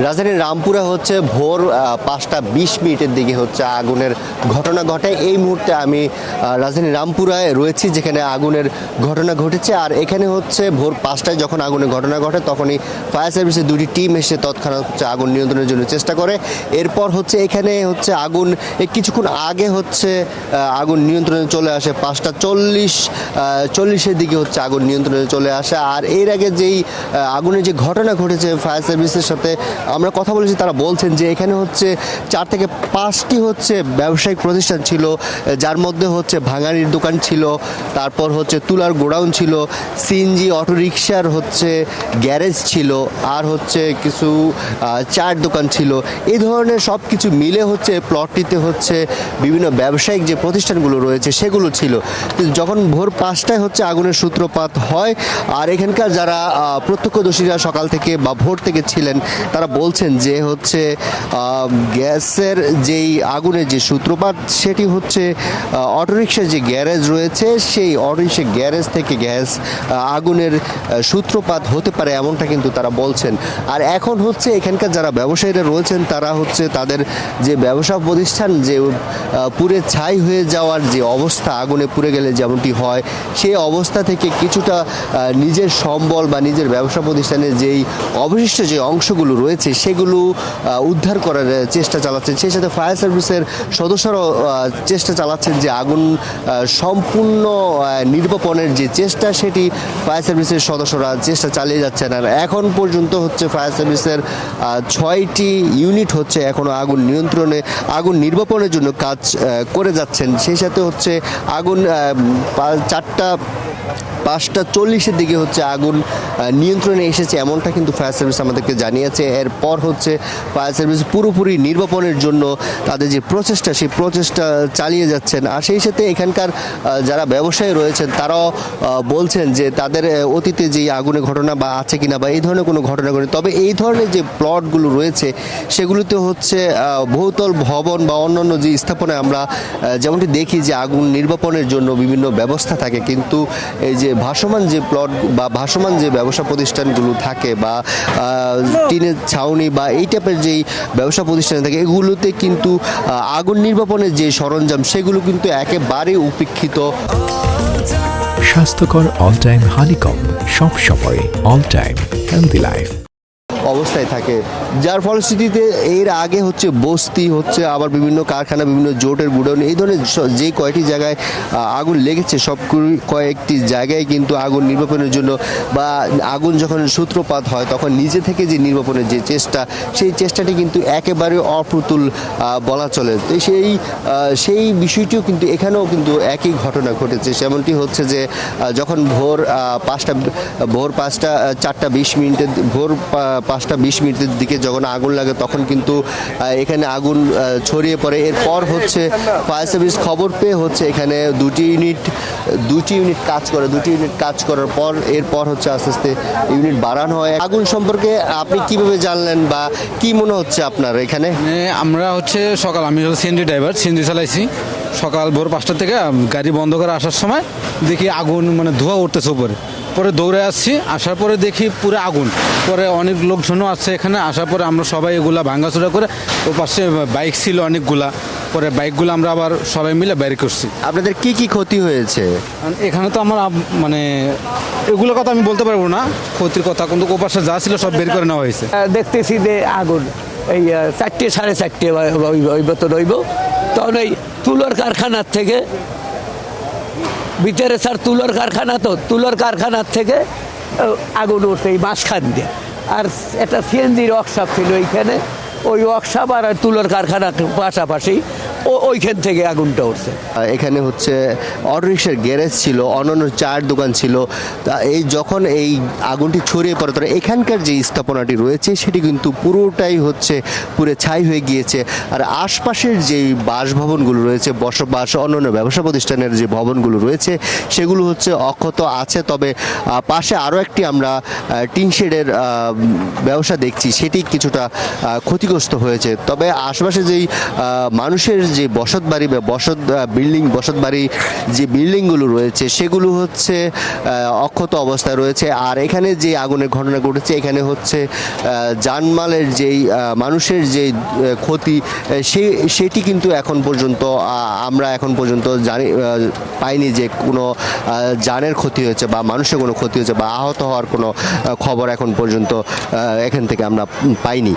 রাজধানীর রামপুরা হচ্ছে ভোর 5টা 20 মিনিটের দিকে হচ্ছে আগুনের ঘটনা ঘটে। এই মুহূর্তে আমি রাজধানীর রামপুরায় রয়েছি, যেখানে আগুনের ঘটনা ঘটেছে। আর এখানে হচ্ছে ভোর 5টায় যখন আগুনের ঘটনা ঘটে, তখনই ফায়ার সার্ভিসের দুটি টিম এসে তৎক্ষণাৎ হচ্ছে আগুন নিয়ন্ত্রণের জন্য চেষ্টা করে। এরপর হচ্ছে এখানে হচ্ছে আগুন কিছুক্ষণ আগে হচ্ছে আগুন নিয়ন্ত্রণে চলে আসে। 5টা 40-40-এর দিকে হচ্ছে আগুন নিয়ন্ত্রণে চলে আসে। আর এর আগে যেই আগুনের যে ঘটনা ঘটেছে, ফায়ার সার্ভিসের সাথে আমরা কথা বলেছি, তারা বলছেন যে এখানে হচ্ছে 4 থেকে 5টি হচ্ছে ব্যবসায়িক প্রতিষ্ঠান ছিল, যার মধ্যে হচ্ছে ভাঙাড়ির দোকান ছিল, তারপর হচ্ছে তুলার গোডাউন ছিল, সিএনজি অটোরিকশার হচ্ছে গ্যারেজ ছিল, আর হচ্ছে কিছু চায়ের দোকান ছিল। এই ধরনের সব কিছু মিলে হচ্ছে প্লটটিতে হচ্ছে বিভিন্ন ব্যবসায়িক যে প্রতিষ্ঠানগুলো রয়েছে সেগুলো ছিল। যখন ভোর 5টায় হচ্ছে আগুনের সূত্রপাত হয়, আর এখানকার যারা প্রত্যক্ষদর্শীরা সকাল থেকে বা ভোর থেকে ছিলেন, তারা বলছেন যে হচ্ছে গ্যাসের যেই আগুনের যে সূত্রপাত, সেটি হচ্ছে অটোরিকশার যে গ্যারেজ রয়েছে, সেই অটোরিকশা গ্যারেজ থেকে গ্যাস আগুনের সূত্রপাত হতে পারে, এমনটা কিন্তু তারা বলছেন। আর এখন হচ্ছে এখানকার যারা ব্যবসায়ীরা রয়েছেন, তারা হচ্ছে তাদের যে ব্যবসা প্রতিষ্ঠান যে পুড়ে ছাই হয়ে যাওয়ার যে অবস্থা, আগুনে পুড়ে গেলে যেমনটি হয়, সেই অবস্থা থেকে কিছুটা নিজের সম্বল বা নিজের ব্যবসা প্রতিষ্ঠানের যেই অবশিষ্ট যে অংশগুলো রয়েছে সেগুলো উদ্ধার করার চেষ্টা চালাচ্ছেন। সেই সাথে ফায়ার সার্ভিসের সদস্যরাও চেষ্টা চালাচ্ছেন যে আগুন সম্পূর্ণ নির্বাপনের যে চেষ্টা, সেটি ফায়ার সার্ভিসের সদস্যরা চেষ্টা চালিয়ে যাচ্ছেন। আর এখন পর্যন্ত হচ্ছে ফায়ার সার্ভিসের 6টি ইউনিট হচ্ছে এখনও আগুন নির্বাপনের জন্য কাজ করে যাচ্ছেন। সেই সাথে হচ্ছে আগুন 5টা 40-এর দিকে হচ্ছে আগুন নিয়ন্ত্রণে এসেছে, এমনটা কিন্তু ফায়ার সার্ভিস আমাদেরকে জানিয়েছে। এরপর হচ্ছে ফায়ার সার্ভিস পুরোপুরি নির্বাপনের জন্য তাদের যে প্রচেষ্টা, সেই প্রচেষ্টা চালিয়ে যাচ্ছেন। আর সেই সাথে এখানকার যারা ব্যবসায়ী রয়েছেন, তারাও বলছেন যে তাদের অতীতে যে আগুনের ঘটনা বা আছে কিনা বা এই ধরনের কোনো ঘটনা ঘটে, তবে এই ধরনের যে প্লটগুলো রয়েছে সেগুলোতে হচ্ছে বহুতল ভবন বা অন্যান্য যে স্থাপনায় আমরা যেমনটি দেখি যে আগুন নির্বাপনের জন্য বিভিন্ন ব্যবস্থা থাকে, কিন্তু এই যে ভাসমান যে প্লট বা ভাসমান যে ব্যবসা প্রতিষ্ঠানগুলো থাকে বা টিনের ছাউনি বা এই টাইপের যেই ব্যবসা প্রতিষ্ঠান থাকে, এগুলোতে কিন্তু আগুন নির্বাপনের যে সরঞ্জাম সেগুলো কিন্তু একেবারেই উপেক্ষিত। স্বাস্থ্যকর অল টাইম হানিকম, সব সময় অল টাইম হেলদি লাইফ অবস্থায় থাকে, যার ফলশ্রুতিতে এর আগে হচ্ছে বস্তি হচ্ছে আবার বিভিন্ন কারখানা, বিভিন্ন জোটের গুডাউন, এই ধরনের যে কয়টি জায়গায় আগুন লেগেছে, সব কয়েকটি জায়গায় কিন্তু আগুন নির্বাপনের জন্য বা আগুন যখন সূত্রপাত হয়, তখন নিজে থেকে যে নির্বাপনের যে চেষ্টা, সেই চেষ্টাটি কিন্তু একেবারে অপ্রতুল বলা চলে। তো সেই বিষয়টিও কিন্তু এখানেও কিন্তু একই ঘটনা ঘটেছে। যেমনটি হচ্ছে যে যখন ভোর 5টা 20 মিনিটের দিকে যখন আগুন লাগে, তখন কিন্তু এখানে আগুন ছড়িয়ে পড়ে। এরপর হচ্ছে ফায়ার সার্ভিস খবর পেয়ে হচ্ছে এখানে দুটি ইউনিট কাজ করার পর এরপর হচ্ছে আস্তে আস্তে ইউনিট বাড়ানো হয়। আগুন সম্পর্কে আপনি কিভাবে জানলেন বা কি মনে হচ্ছে আপনার এখানে? আমরা হচ্ছে আমি সিএনজি ড্রাইভার, সিএনজি চালাইছি। সকাল ভোর 5টা থেকে গাড়ি বন্ধ করে আসার সময় দেখি আগুন ধোঁয়া উঠতেছে উপরে। পরে দৌড়ে আসছি, আসার পরে দেখি পুরো আগুন। পরে অনেক লোকজনও আসছে এখানে। আসার পরে আমরা সবাই এগুলা ভাঙাচোরা করে, ও পাশে বাইক ছিল অনেকগুলা, পরে বাইকগুলো আমরা আবার সবাই মিলে বের করছি। আপনাদের কি কি ক্ষতি হয়েছে? এখানে তো আমার এগুলো কথা আমি বলতে পারবো না, ক্ষতির কথা, কিন্তু ও পাশে যা ছিল সব বের করে নেওয়া হয়েছে। দেখতেছি যে আগুন এই 4টে 4:30 মতো রইব, তখন এই তুলোর কারখানার থেকে ভিতরে তুলোর কারখানার থেকে আগুন উঠছে এই মাঝখান দিয়ে। আর একটা সিএনজির ওয়ার্কশপ ছিল এইখানে, ওই ওয়ার্কশপ আর তুলোর কারখানার পাশাপাশি ওইখান থেকে আগুনটা উঠছে। এখানে হচ্ছে অটোরিকশার গ্যারেজ ছিল, অন্যান্য চায়ের দোকান ছিল। তা যখন এই আগুনটি ছড়িয়ে পড়ে, তখন এখানকার যে স্থাপনাটি রয়েছে সেটি কিন্তু পুরোটাই হচ্ছে পুরো ছাই হয়ে গিয়েছে। আর আশপাশের যে বাসভবনগুলো রয়েছে, বসবাস অন্যান্য ব্যবসা প্রতিষ্ঠানের যে ভবনগুলো রয়েছে, সেগুলো হচ্ছে অক্ষত আছে। তবে পাশে আরও একটি আমরা টিন শেডের ব্যবসা দেখছি, সেটি কিছুটা ক্ষতিগ্রস্ত হয়েছে। তবে আশেপাশে যেই মানুষের যে বসতবাড়ি বা বসতবাড়ি যে বিল্ডিংগুলো রয়েছে সেগুলো হচ্ছে অক্ষত অবস্থায় রয়েছে। আর এখানে যে আগুনের ঘটনা ঘটেছে এখানে হচ্ছে জানমালের যেই মানুষের যে ক্ষতি সেটি কিন্তু এখন পর্যন্ত আমরা এখন পর্যন্ত পাইনি যে কোনো জানের ক্ষতি হয়েছে বা মানুষের কোনো ক্ষতি হয়েছে বা আহত হওয়ার কোনো খবর এখন পর্যন্ত এখান থেকে আমরা পাইনি।